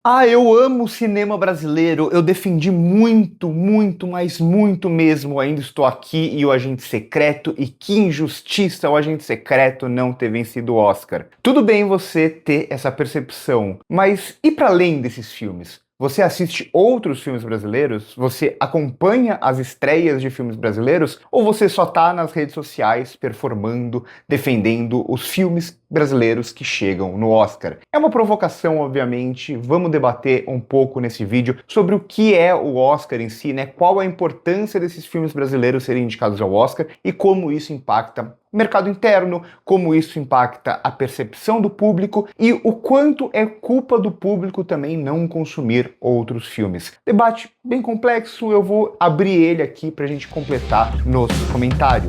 Eu amo o cinema brasileiro. Eu defendi muito, muito, mas muito mesmo. Ainda estou aqui e o Agente Secreto. E que injustiça o Agente Secreto não ter vencido o Oscar. Tudo bem você ter essa percepção, mas e para além desses filmes? Você assiste outros filmes brasileiros? Você acompanha as estreias de filmes brasileiros? Ou você só tá nas redes sociais performando, defendendo os filmes brasileiros que chegam no Oscar? É uma provocação, obviamente. Vamos debater um pouco nesse vídeo sobre o que é o Oscar em si, né? Qual a importância desses filmes brasileiros serem indicados ao Oscar e como isso impacta o mercado interno, como isso impacta a percepção do público e o quanto é culpa do público também não consumir outros filmes. Debate bem complexo, eu vou abrir ele aqui para a gente completar nos comentários.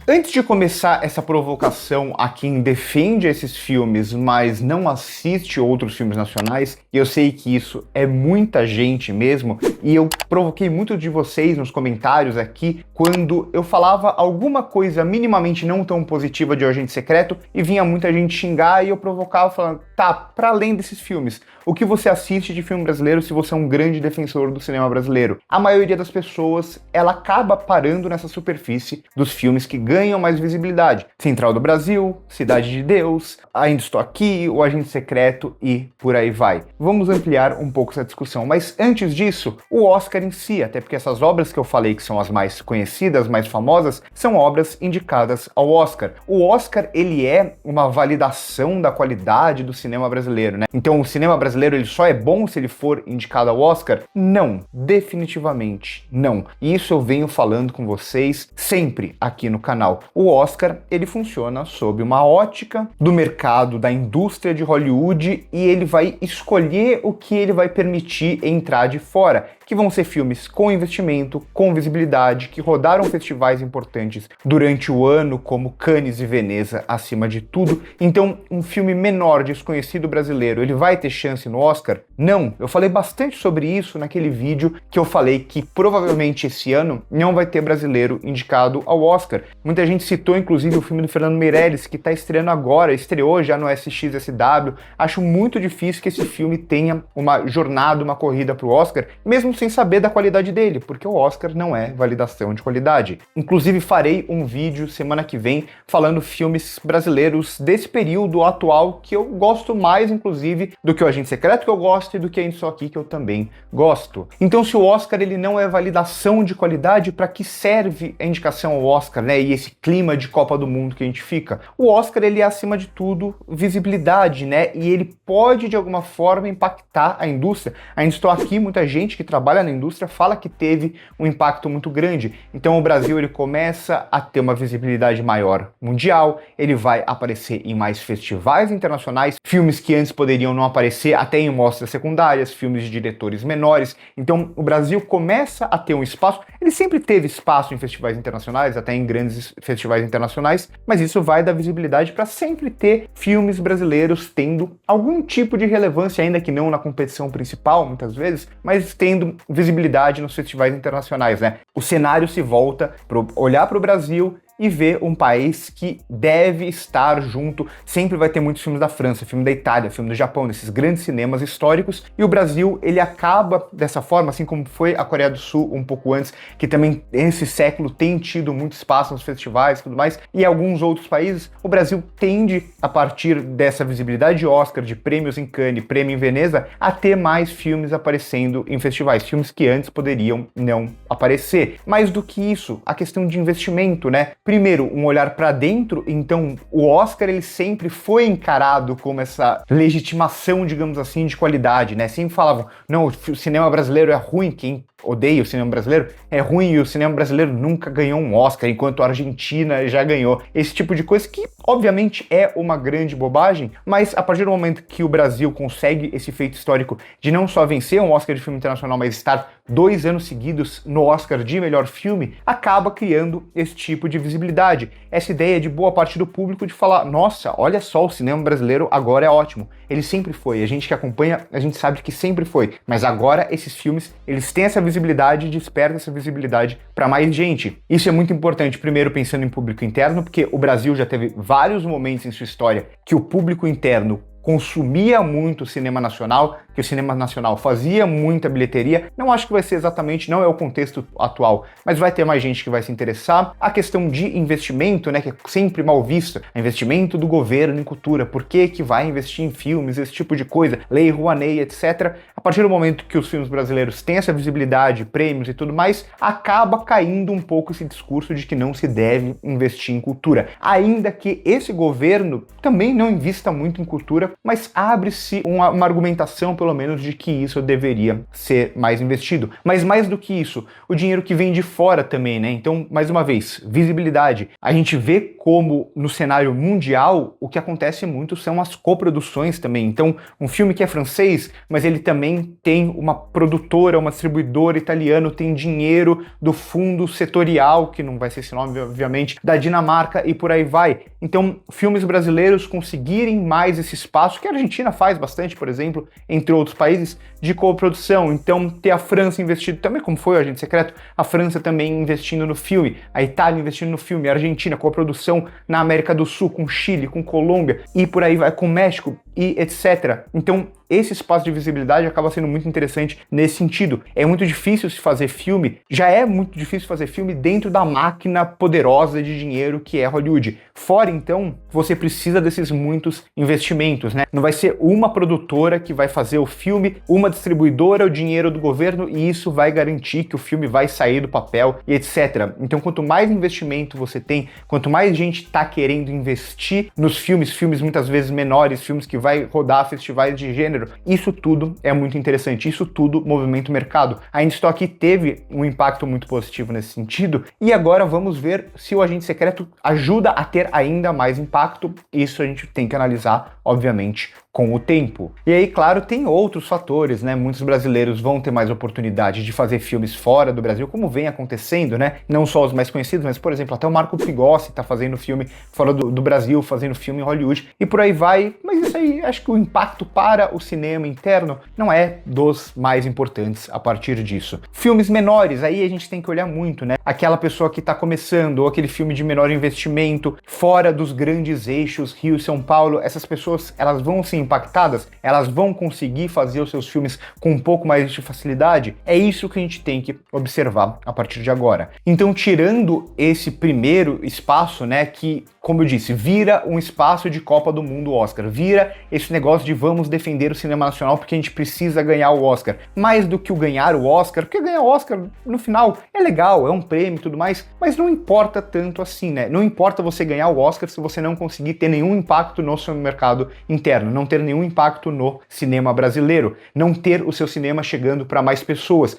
Antes de começar essa provocação a quem defende esses filmes, mas não assiste outros filmes nacionais, e eu sei que isso é muita gente mesmo, e eu provoquei muito de vocês nos comentários aqui quando eu falava alguma coisa minimamente não tão positiva de O Agente Secreto e vinha muita gente xingar e eu provocava falando, tá, para além desses filmes, o que você assiste de filme brasileiro se você é um grande defensor do cinema brasileiro? A maioria das pessoas, ela acaba parando nessa superfície dos filmes que ganham mais visibilidade. Central do Brasil, Cidade de Deus, Ainda Estou Aqui, O Agente Secreto e por aí vai. Vamos ampliar um pouco essa discussão, mas antes disso, o Oscar em si, até porque essas obras que eu falei que são as mais conhecidas, mais famosas, são obras indicadas ao Oscar. O Oscar, ele é uma validação da qualidade do cinema brasileiro, né? Então o cinema brasileiro ele só é bom se ele for indicado ao Oscar? Não, definitivamente não. E isso eu venho falando com vocês sempre aqui no canal. O Oscar, ele funciona sob uma ótica do mercado, da indústria de Hollywood, e ele vai escolher o que ele vai permitir entrar de fora, que vão ser filmes com investimento, com visibilidade, que rodaram festivais importantes durante o ano, como Cannes e Veneza, acima de tudo. Então, um filme menor, desconhecido brasileiro, ele vai ter chance no Oscar? Não. Eu falei bastante sobre isso naquele vídeo que eu falei que provavelmente esse ano não vai ter brasileiro indicado ao Oscar. Muita gente citou, inclusive, o filme do Fernando Meirelles, que está estreando agora, estreou já no SXSW. Acho muito difícil que esse filme tenha uma jornada, uma corrida para o Oscar, mesmo sem saber da qualidade dele, porque o Oscar não é validação de qualidade. Inclusive farei um vídeo semana que vem falando filmes brasileiros desse período atual que eu gosto mais, inclusive, do que O Agente Secreto que eu gosto e do que Ainda Estou Aqui que eu também gosto. Então se o Oscar ele não é validação de qualidade, para que serve a indicação ao Oscar, né? E esse clima de Copa do Mundo que a gente fica? O Oscar ele é acima de tudo visibilidade, né? E ele pode de alguma forma impactar a indústria. Ainda Estou Aqui, muita gente que trabalha na indústria fala que teve um impacto muito grande. Então o Brasil ele começa a ter uma visibilidade maior mundial, ele vai aparecer em mais festivais internacionais, filmes que antes poderiam não aparecer até em mostras secundárias, filmes de diretores menores. Então o Brasil começa a ter um espaço, ele sempre teve espaço em festivais internacionais, até em grandes festivais internacionais, mas isso vai dar visibilidade para sempre ter filmes brasileiros tendo algum tipo de relevância, ainda que não na competição principal, muitas vezes, mas tendo visibilidade nos festivais internacionais, né? O cenário se volta para olhar para o Brasil e ver um país que deve estar junto. Sempre vai ter muitos filmes da França, filme da Itália, filme do Japão, desses grandes cinemas históricos, e o Brasil, ele acaba dessa forma, assim como foi a Coreia do Sul um pouco antes, que também nesse século tem tido muito espaço nos festivais e tudo mais, e alguns outros países, o Brasil tende, a partir dessa visibilidade de Oscar, de prêmios em Cannes, prêmio em Veneza, a ter mais filmes aparecendo em festivais, filmes que antes poderiam não aparecer. Mais do que isso, a questão de investimento, né? Primeiro, um olhar para dentro, então o Oscar ele sempre foi encarado como essa legitimação, digamos assim, de qualidade, né? Sempre falavam, não, o cinema brasileiro é ruim, quem odeia o cinema brasileiro é ruim e o cinema brasileiro nunca ganhou um Oscar, enquanto a Argentina já ganhou. Esse tipo de coisa que, obviamente, é uma grande bobagem, mas a partir do momento que o Brasil consegue esse feito histórico de não só vencer um Oscar de filme internacional, mas estar 2 anos seguidos no Oscar de melhor filme, acaba criando esse tipo de visibilidade. Essa ideia de boa parte do público de falar, nossa, olha só, o cinema brasileiro agora é ótimo. Ele sempre foi, a gente que acompanha, a gente sabe que sempre foi, mas agora esses filmes, eles têm essa visibilidade visibilidade, desperta essa visibilidade para mais gente. Isso é muito importante, primeiro pensando em público interno, porque o Brasil já teve vários momentos em sua história que o público interno consumia muito cinema nacional, que o cinema nacional fazia muita bilheteria. Não acho que vai ser exatamente, não é o contexto atual, mas vai ter mais gente que vai se interessar. A questão de investimento, né, que é sempre mal vista, investimento do governo em cultura, por que vai investir em filmes, esse tipo de coisa, Lei Rouanet, etc. A partir do momento que os filmes brasileiros têm essa visibilidade, prêmios e tudo mais, acaba caindo um pouco esse discurso de que não se deve investir em cultura. Ainda que esse governo também não invista muito em cultura, mas abre-se uma argumentação, pelo menos, de que isso deveria ser mais investido. Mas mais do que isso, o dinheiro que vem de fora também, né? Então, mais uma vez, visibilidade. A gente vê como, no cenário mundial, o que acontece muito são as coproduções também. Então, um filme que é francês, mas ele também tem uma produtora, uma distribuidora italiana, tem dinheiro do fundo setorial, que não vai ser esse nome, obviamente, da Dinamarca e por aí vai. Então, filmes brasileiros conseguirem mais esse espaço, que a Argentina faz bastante, por exemplo, entre outros países, de coprodução. Então, ter a França investindo também, como foi o Agente Secreto, a França também investindo no filme, a Itália investindo no filme, a Argentina, coprodução na América do Sul, com Chile, com Colômbia, e por aí vai, com México, e etc. Então, esse espaço de visibilidade acaba sendo muito interessante nesse sentido. É muito difícil se fazer filme, já é muito difícil fazer filme dentro da máquina poderosa de dinheiro que é Hollywood. Fora, então, você precisa desses muitos investimentos, né? Não vai ser uma produtora que vai fazer o filme, uma distribuidora, o dinheiro do governo, e isso vai garantir que o filme vai sair do papel e etc. Então, quanto mais investimento você tem, quanto mais gente está querendo investir nos filmes, filmes muitas vezes menores, filmes que vai rodar festivais de gênero, isso tudo é muito interessante, isso tudo movimenta o mercado. A InStock teve um impacto muito positivo nesse sentido, e agora vamos ver se o Agente Secreto ajuda a ter ainda mais impacto. Isso a gente tem que analisar, obviamente, com o tempo. E aí, claro, tem outros fatores, né? Muitos brasileiros vão ter mais oportunidade de fazer filmes fora do Brasil, como vem acontecendo, né? Não só os mais conhecidos, mas, por exemplo, até o Marco Pigossi tá fazendo filme fora do Brasil, fazendo filme em Hollywood, e por aí vai. Mas isso aí, acho que o impacto para o cinema interno não é dos mais importantes a partir disso. Filmes menores, aí a gente tem que olhar muito, né? Aquela pessoa que tá começando, ou aquele filme de menor investimento, fora dos grandes eixos, Rio e São Paulo, essas pessoas, elas vão se impactadas, elas vão conseguir fazer os seus filmes com um pouco mais de facilidade. É isso que a gente tem que observar a partir de agora. Então, tirando esse primeiro espaço, né, que, como eu disse, vira um espaço de Copa do Mundo Oscar, vira esse negócio de vamos defender o cinema nacional porque a gente precisa ganhar o Oscar. Mais do que o ganhar o Oscar, porque ganhar o Oscar no final é legal, é um prêmio e tudo mais, mas não importa tanto assim, né? Não importa você ganhar o Oscar se você não conseguir ter nenhum impacto no seu mercado interno, não ter nenhum impacto no cinema brasileiro, não ter o seu cinema chegando para mais pessoas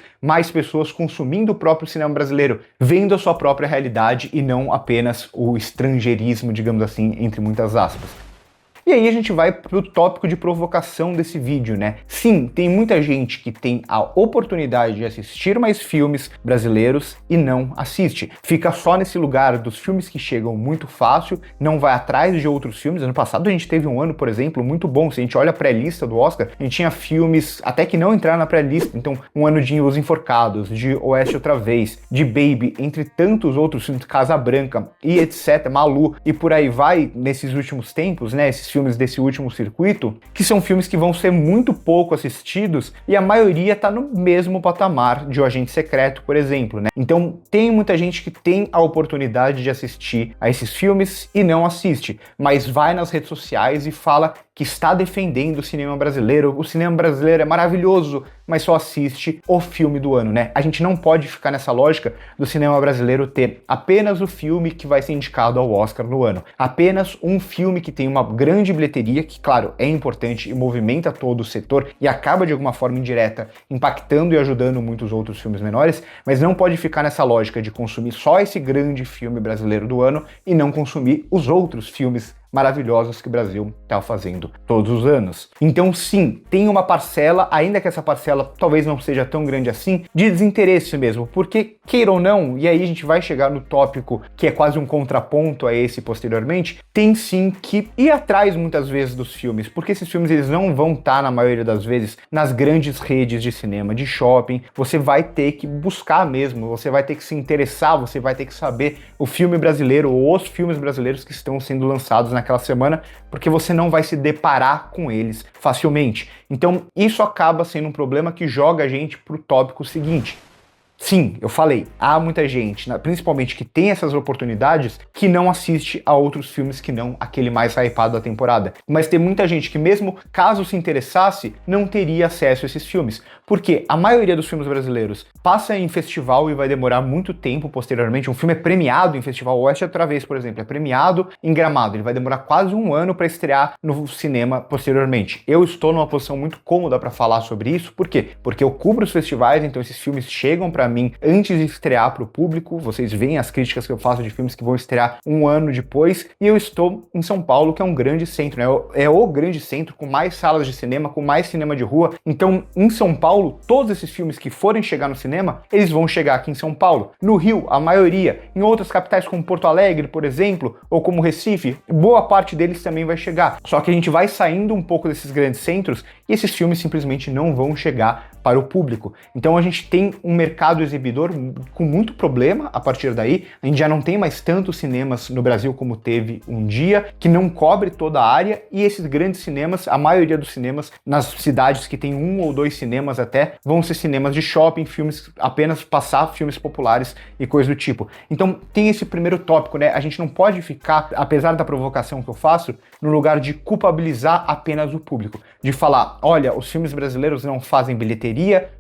consumindo o próprio cinema brasileiro, vendo a sua própria realidade e não apenas o estrangeirismo, digamos assim, entre muitas aspas. E aí a gente vai pro tópico de provocação desse vídeo, né? Sim, tem muita gente que tem a oportunidade de assistir mais filmes brasileiros e não assiste. Fica só nesse lugar dos filmes que chegam muito fácil, não vai atrás de outros filmes. Ano passado a gente teve um ano, por exemplo, muito bom. Se a gente olha a pré-lista do Oscar, a gente tinha filmes até que não entraram na pré-lista. Então, um ano de Os Enforcados, de Oeste Outra Vez, de Baby, entre tantos outros filmes, Casa Branca e etc, Malu, e por aí vai nesses últimos tempos, né? Esses filmes desse último circuito, que são filmes que vão ser muito pouco assistidos e a maioria tá no mesmo patamar de O Agente Secreto, por exemplo, né? Então tem muita gente que tem a oportunidade de assistir a esses filmes e não assiste, mas vai nas redes sociais e fala que está defendendo o cinema brasileiro é maravilhoso, mas só assiste o filme do ano, né? A gente não pode ficar nessa lógica do cinema brasileiro ter apenas o filme que vai ser indicado ao Oscar no ano, apenas um filme que tem uma grande bilheteria, que claro, é importante e movimenta todo o setor e acaba de alguma forma indireta impactando e ajudando muitos outros filmes menores, mas não pode ficar nessa lógica de consumir só esse grande filme brasileiro do ano e não consumir os outros filmes maravilhosos que o Brasil está fazendo todos os anos. Então sim, tem uma parcela, ainda que essa parcela talvez não seja tão grande assim, de desinteresse mesmo, porque queira ou não, e aí a gente vai chegar no tópico que é quase um contraponto a esse posteriormente, tem sim que ir atrás muitas vezes dos filmes, porque esses filmes eles não vão estar na maioria das vezes nas grandes redes de cinema, de shopping, você vai ter que buscar mesmo, você vai ter que se interessar, você vai ter que saber o filme brasileiro ou os filmes brasileiros que estão sendo lançados naquela semana, porque você não vai se deparar com eles facilmente. Então isso acaba sendo um problema que joga a gente para o tópico seguinte. Sim, eu falei, há muita gente, principalmente que tem essas oportunidades, que não assiste a outros filmes que não aquele mais hypado da temporada. Mas tem muita gente que mesmo caso se interessasse, não teria acesso a esses filmes. Porque a maioria dos filmes brasileiros passa em festival e vai demorar muito tempo posteriormente. Um filme é premiado em festival, Oeste outra vez, por exemplo, é premiado em Gramado. Ele vai demorar quase um ano para estrear no cinema posteriormente. Eu estou numa posição muito cômoda para falar sobre isso. Por quê? Porque eu cubro os festivais, então esses filmes chegam para mim antes de estrear para o público. Vocês veem as críticas que eu faço de filmes que vão estrear um ano depois. E eu estou em São Paulo, que é um grande centro, né? É o grande centro com mais salas de cinema, com mais cinema de rua. Então, em São Paulo, todos esses filmes que forem chegar no cinema, eles vão chegar aqui em São Paulo. No Rio, a maioria. Em outras capitais como Porto Alegre, por exemplo, ou como Recife, boa parte deles também vai chegar. Só que a gente vai saindo um pouco desses grandes centros e esses filmes simplesmente não vão chegar para o público. Então a gente tem um mercado exibidor com muito problema a partir daí. A gente já não tem mais tantos cinemas no Brasil como teve um dia, que não cobre toda a área, e esses grandes cinemas, a maioria dos cinemas, nas cidades que tem um ou dois cinemas até, vão ser cinemas de shopping, filmes, apenas passar filmes populares e coisa do tipo. Então tem esse primeiro tópico, né? A gente não pode ficar, apesar da provocação que eu faço, no lugar de culpabilizar apenas o público, de falar, olha, os filmes brasileiros não fazem bilheteria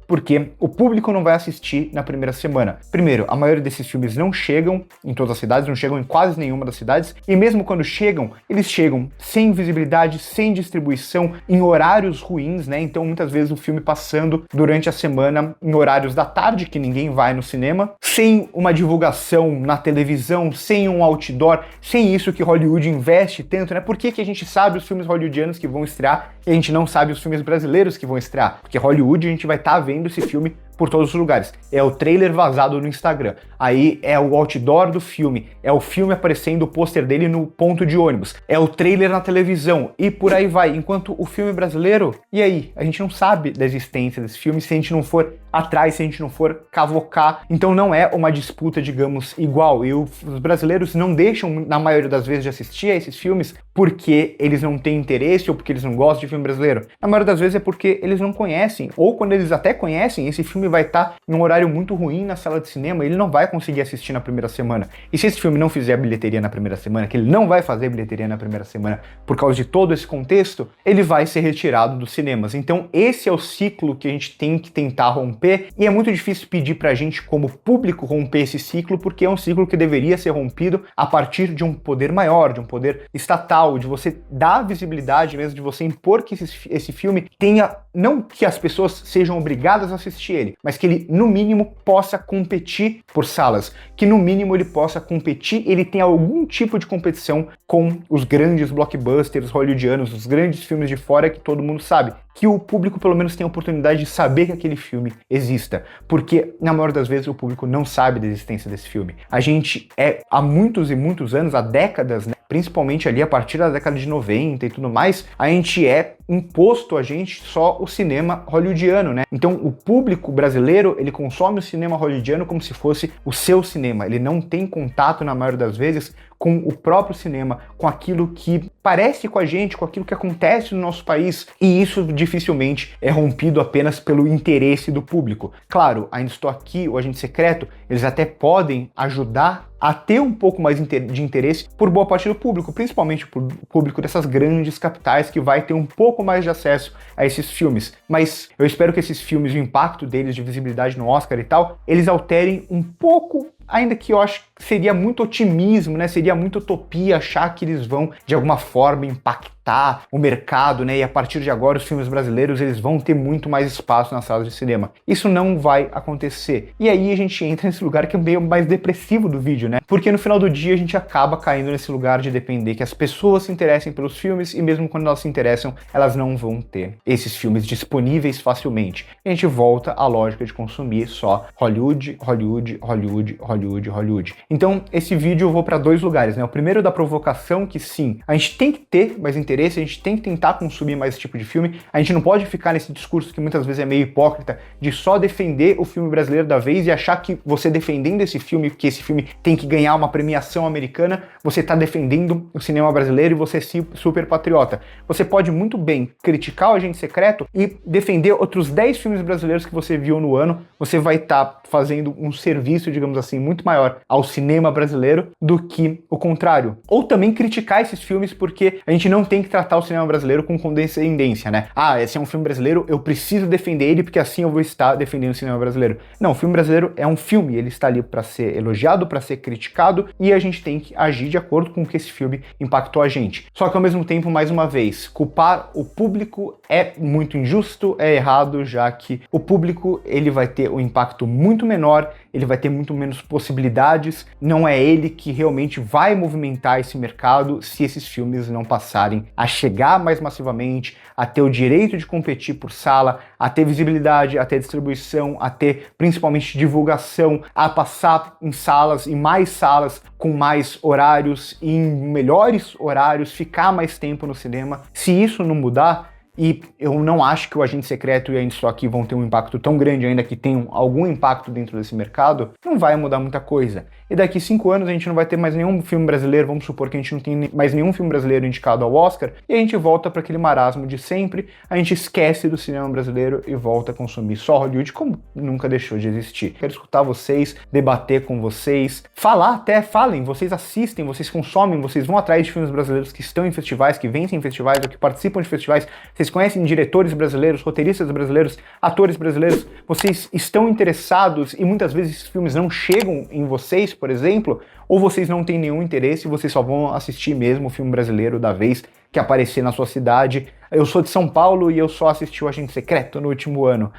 porque o público não vai assistir na primeira semana. Primeiro, a maioria desses filmes não chegam em todas as cidades, não chegam em quase nenhuma das cidades, e mesmo quando chegam, eles chegam sem visibilidade, sem distribuição, em horários ruins, né? Então muitas vezes o filme passando durante a semana em horários da tarde, que ninguém vai no cinema, sem uma divulgação na televisão, sem um outdoor, sem isso que Hollywood investe tanto, né? Por que a gente sabe os filmes hollywoodianos que vão estrear e a gente não sabe os filmes brasileiros que vão estrear? Porque Hollywood a gente vai estar vendo esse filme por todos os lugares. É o trailer vazado no Instagram, aí é o outdoor do filme, é o filme aparecendo o pôster dele no ponto de ônibus, é o trailer na televisão e por aí vai. Enquanto o filme brasileiro, e aí? A gente não sabe da existência desse filme se a gente não for atrás, se a gente não for cavocar. Então não é uma disputa, digamos, igual. E os brasileiros não deixam, na maioria das vezes, de assistir a esses filmes porque eles não têm interesse ou porque eles não gostam de filme brasileiro. Na maioria das vezes é porque eles não conhecem, ou quando eles até conhecem, esse filme vai estar em um horário muito ruim na sala de cinema, ele não vai conseguir assistir na primeira semana. E se esse filme não fizer bilheteria na primeira semana, que ele não vai fazer bilheteria na primeira semana por causa de todo esse contexto, ele vai ser retirado dos cinemas. Então esse é o ciclo que a gente tem que tentar romper, e é muito difícil pedir pra gente como público romper esse ciclo, porque é um ciclo que deveria ser rompido a partir de um poder maior, de um poder estatal, de você dar visibilidade mesmo, de você impor que esse filme tenha, não que as pessoas sejam obrigadas a assistir ele, mas que ele, no mínimo, possa competir por salas, que no mínimo ele possa competir, ele tenha algum tipo de competição com os grandes blockbusters hollywoodianos, os grandes filmes de fora que todo mundo sabe, que o público pelo menos tenha a oportunidade de saber que aquele filme exista, porque na maioria das vezes o público não sabe da existência desse filme. A gente há muitos e muitos anos, há décadas, né, principalmente ali a partir da década de 90 e tudo mais, a gente imposto a gente só o cinema hollywoodiano, né? Então o público brasileiro, ele consome o cinema hollywoodiano como se fosse o seu cinema, ele não tem contato na maioria das vezes com o próprio cinema, com aquilo que parece com a gente, com aquilo que acontece no nosso país, e isso dificilmente é rompido apenas pelo interesse do público. Claro, Ainda Estou Aqui, o Agente Secreto, eles até podem ajudar a ter um pouco mais de interesse por boa parte do público, principalmente por público dessas grandes capitais que vai ter um pouco mais de acesso a esses filmes. Mas eu espero que esses filmes, o impacto deles de visibilidade no Oscar e tal, eles alterem um pouco, ainda que eu acho que seria muito otimismo, né? Seria muito utopia achar que eles vão, de alguma forma, impactar ditar o mercado, né? E a partir de agora os filmes brasileiros eles vão ter muito mais espaço nas salas de cinema. Isso não vai acontecer. E aí a gente entra nesse lugar que é meio mais depressivo do vídeo, né? Porque no final do dia a gente acaba caindo nesse lugar de depender que as pessoas se interessem pelos filmes e mesmo quando elas se interessam, elas não vão ter esses filmes disponíveis facilmente. E a gente volta à lógica de consumir só Hollywood, Hollywood, Hollywood, Hollywood, Hollywood. Então, esse vídeo eu vou para dois lugares, né? O primeiro da provocação, que sim, a gente tem que ter mais interesse, a gente tem que tentar consumir mais esse tipo de filme, a gente não pode ficar nesse discurso que muitas vezes é meio hipócrita, de só defender o filme brasileiro da vez e achar que você defendendo esse filme, que esse filme tem que ganhar uma premiação americana, você tá defendendo o cinema brasileiro e você é super patriota. Você pode muito bem criticar o Agente Secreto e defender outros 10 filmes brasileiros que você viu no ano, você vai estar fazendo um serviço, digamos assim, muito maior ao cinema brasileiro do que o contrário. Ou também criticar esses filmes porque a gente não tem que tratar o cinema brasileiro com condescendência, né? Ah, esse é um filme brasileiro, eu preciso defender ele porque assim eu vou estar defendendo o cinema brasileiro. Não, o filme brasileiro é um filme, ele está ali para ser elogiado, para ser criticado e a gente tem que agir de acordo com o que esse filme impactou a gente. Só que ao mesmo tempo, mais uma vez, culpar o público é muito injusto, é errado, já que o público ele vai ter um impacto muito menor, ele vai ter muito menos possibilidades, não é ele que realmente vai movimentar esse mercado se esses filmes não passarem a chegar mais massivamente, a ter o direito de competir por sala, a ter visibilidade, a ter distribuição, a ter principalmente divulgação, a passar em salas, em mais salas, com mais horários, em melhores horários, ficar mais tempo no cinema. Se isso não mudar, e eu não acho que o Agente Secreto e a Ainda Aqui vão ter um impacto tão grande, ainda que tenham algum impacto dentro desse mercado, não vai mudar muita coisa. E daqui 5 anos a gente não vai ter mais nenhum filme brasileiro, vamos supor que a gente não tem mais nenhum filme brasileiro indicado ao Oscar, e a gente volta para aquele marasmo de sempre, a gente esquece do cinema brasileiro e volta a consumir só Hollywood, como nunca deixou de existir. Quero escutar vocês, debater com vocês, falar até, falem, vocês assistem, vocês consomem, vocês vão atrás de filmes brasileiros que estão em festivais, que vencem em festivais ou que participam de festivais, vocês conhecem diretores brasileiros, roteiristas brasileiros, atores brasileiros, vocês estão interessados e muitas vezes esses filmes não chegam em vocês, por exemplo, ou vocês não têm nenhum interesse e vocês só vão assistir mesmo o filme brasileiro da vez que aparecer na sua cidade. Eu sou de São Paulo e eu só assisti o Agente Secreto no último ano.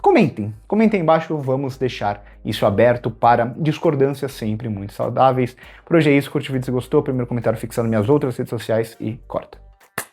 Comentem aí embaixo, vamos deixar isso aberto para discordâncias sempre muito saudáveis. Por hoje é isso, curte o vídeo se gostou, primeiro comentário fixado nas minhas outras redes sociais e corta.